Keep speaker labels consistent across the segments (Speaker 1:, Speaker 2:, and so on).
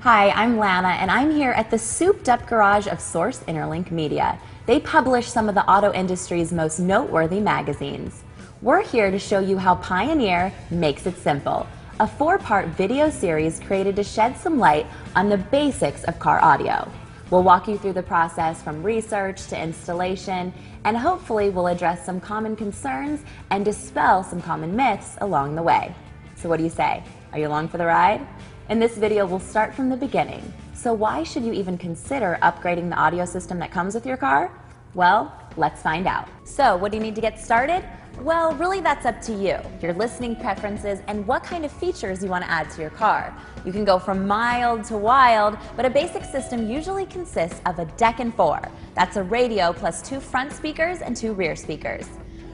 Speaker 1: Hi, I'm Lana, and I'm here at the souped-up garage of Source Interlink Media. They publish some of the auto industry's most noteworthy magazines. We're here to show you how Pioneer makes it simple, a 4-part video series created to shed some light on the basics of car audio. We'll walk you through the process from research to installation, and hopefully we'll address some common concerns and dispel some common myths along the way. So what do you say? Are you along for the ride? In this video, we'll start from the beginning. So why should you even consider upgrading the audio system that comes with your car? Well, let's find out. So what do you need to get started? Well, really that's up to you, your listening preferences, and what kind of features you want to add to your car. You can go from mild to wild, but a basic system usually consists of a deck and 4. That's a radio plus 2 front speakers and 2 rear speakers.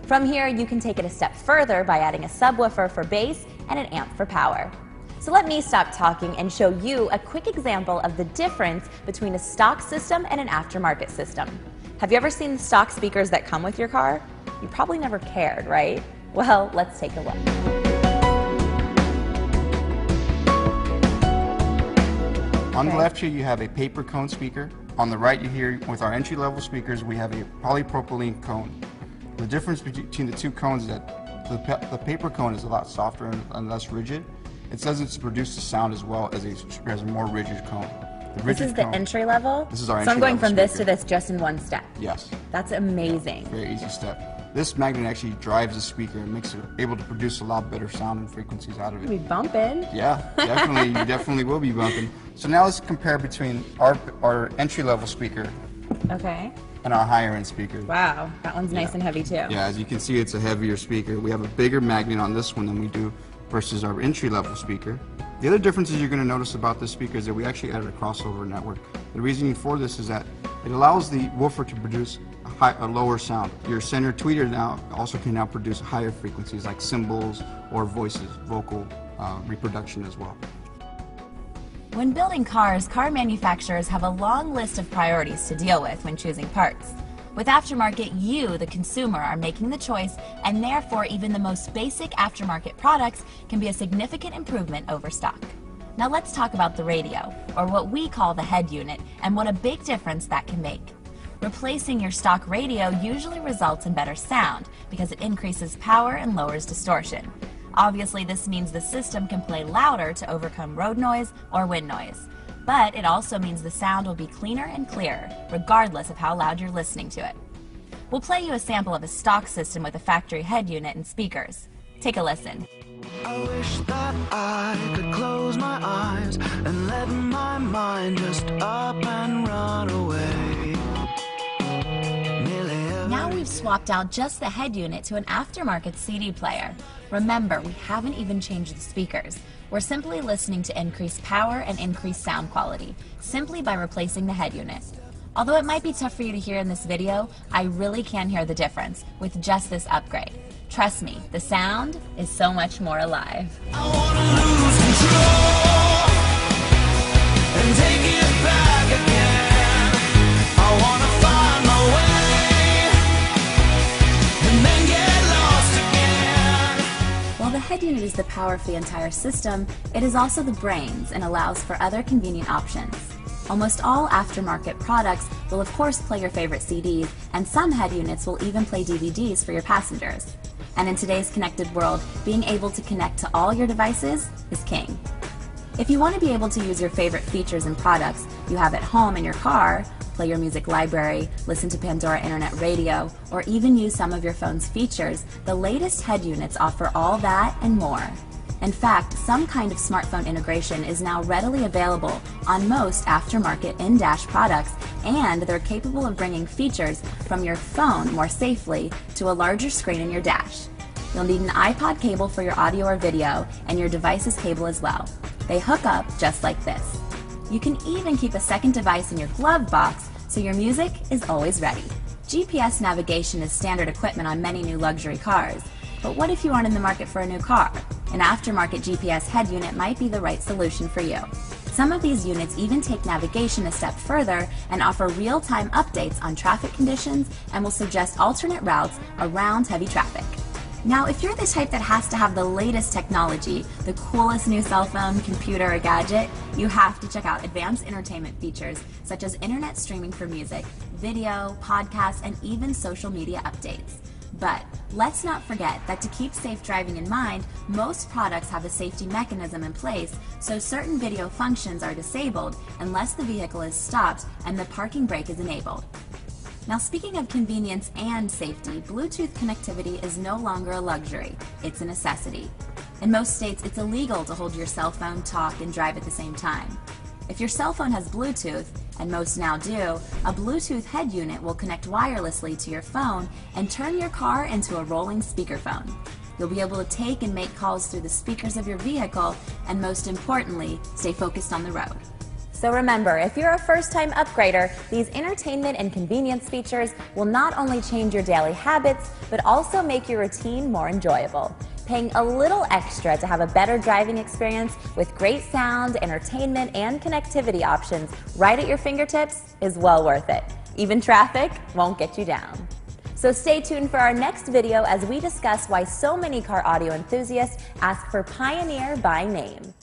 Speaker 1: From here, you can take it a step further by adding a subwoofer for bass and an amp for power. So let me stop talking and show you a quick example of the difference between a stock system and an aftermarket system. Have you ever seen the stock speakers that come with your car? You probably never cared, right? Well, let's take a look.
Speaker 2: On the left here you have a paper cone speaker. On the right you hear with our entry-level speakers we have a polypropylene cone. The difference between the two cones is that the paper cone is a lot softer and less rigid. It doesn't produce the sound as well as a more rigid cone.
Speaker 1: This is the entry level?
Speaker 2: This is our entry level.
Speaker 1: So I'm going from
Speaker 2: speaker.
Speaker 1: this to this just in one step?
Speaker 2: Yes.
Speaker 1: That's amazing.
Speaker 2: Yeah, very easy step. This magnet actually drives the speaker and makes it able to produce a lot better sound and frequencies out of it.
Speaker 1: We'll be bumping.
Speaker 2: Yeah, definitely. You definitely will be bumping. So now let's compare between our entry level speaker and our higher end speaker.
Speaker 1: Wow, that one's nice and heavy too.
Speaker 2: Yeah, as you can see it's a heavier speaker. We have a bigger magnet on this one than we do versus our entry-level speaker. The other differences you're going to notice about this speaker is that we actually added a crossover network. The reasoning for this is that it allows the woofer to produce a lower sound. Your center tweeter now also can now produce higher frequencies like cymbals or voices, vocal reproduction as well.
Speaker 1: When building cars, car manufacturers have a long list of priorities to deal with when choosing parts. With aftermarket, you, the consumer, are making the choice, and therefore even the most basic aftermarket products can be a significant improvement over stock. Now let's talk about the radio, or what we call the head unit, and what a big difference that can make. Replacing your stock radio usually results in better sound because it increases power and lowers distortion. Obviously, this means the system can play louder to overcome road noise or wind noise. But it also means the sound will be cleaner and clearer, regardless of how loud you're listening to it. We'll play you a sample of a stock system with a factory head unit and speakers. Take a listen.
Speaker 3: I wish that I could close my eyes and let my mind just up and run away.
Speaker 1: Now we've swapped out just the head unit to an aftermarket CD player. Remember, we haven't even changed the speakers. We're simply listening to increased power and increased sound quality, simply by replacing the head unit. Although it might be tough for you to hear in this video, I really can hear the difference with just this upgrade. Trust me, the sound is so much more alive.
Speaker 3: I wanna lose control and take it back again. I wanna find my way and then get lost again.
Speaker 1: While the head unit is the power for the entire system, it is also the brains and allows for other convenient options. Almost all aftermarket products will of course play your favorite CDs, and some head units will even play DVDs for your passengers. And in today's connected world, being able to connect to all your devices is king. If you want to be able to use your favorite features and products you have at home in your car, play your music library, listen to Pandora Internet Radio, or even use some of your phone's features, the latest head units offer all that and more. In fact, some kind of smartphone integration is now readily available on most aftermarket in-dash products, and they're capable of bringing features from your phone more safely to a larger screen in your dash. You'll need an iPod cable for your audio or video, and your device's cable as well. They hook up just like this. You can even keep a second device in your glove box so your music is always ready. GPS navigation is standard equipment on many new luxury cars. But what if you aren't in the market for a new car? An aftermarket GPS head unit might be the right solution for you. Some of these units even take navigation a step further and offer real-time updates on traffic conditions and will suggest alternate routes around heavy traffic. Now, if you're the type that has to have the latest technology, the coolest new cell phone, computer, or gadget, you have to check out advanced entertainment features such as internet streaming for music, video, podcasts, and even social media updates. But let's not forget that to keep safe driving in mind, most products have a safety mechanism in place, so certain video functions are disabled unless the vehicle is stopped and the parking brake is enabled. Now, speaking of convenience and safety, Bluetooth connectivity is no longer a luxury, it's a necessity. In most states, it's illegal to hold your cell phone, talk, and drive at the same time. If your cell phone has Bluetooth, and most now do, a Bluetooth head unit will connect wirelessly to your phone and turn your car into a rolling speakerphone. You'll be able to take and make calls through the speakers of your vehicle, and most importantly, stay focused on the road. So remember, if you're a first-time upgrader, these entertainment and convenience features will not only change your daily habits, but also make your routine more enjoyable. Paying a little extra to have a better driving experience with great sound, entertainment, and connectivity options right at your fingertips is well worth it. Even traffic won't get you down. So stay tuned for our next video as we discuss why so many car audio enthusiasts ask for Pioneer by name.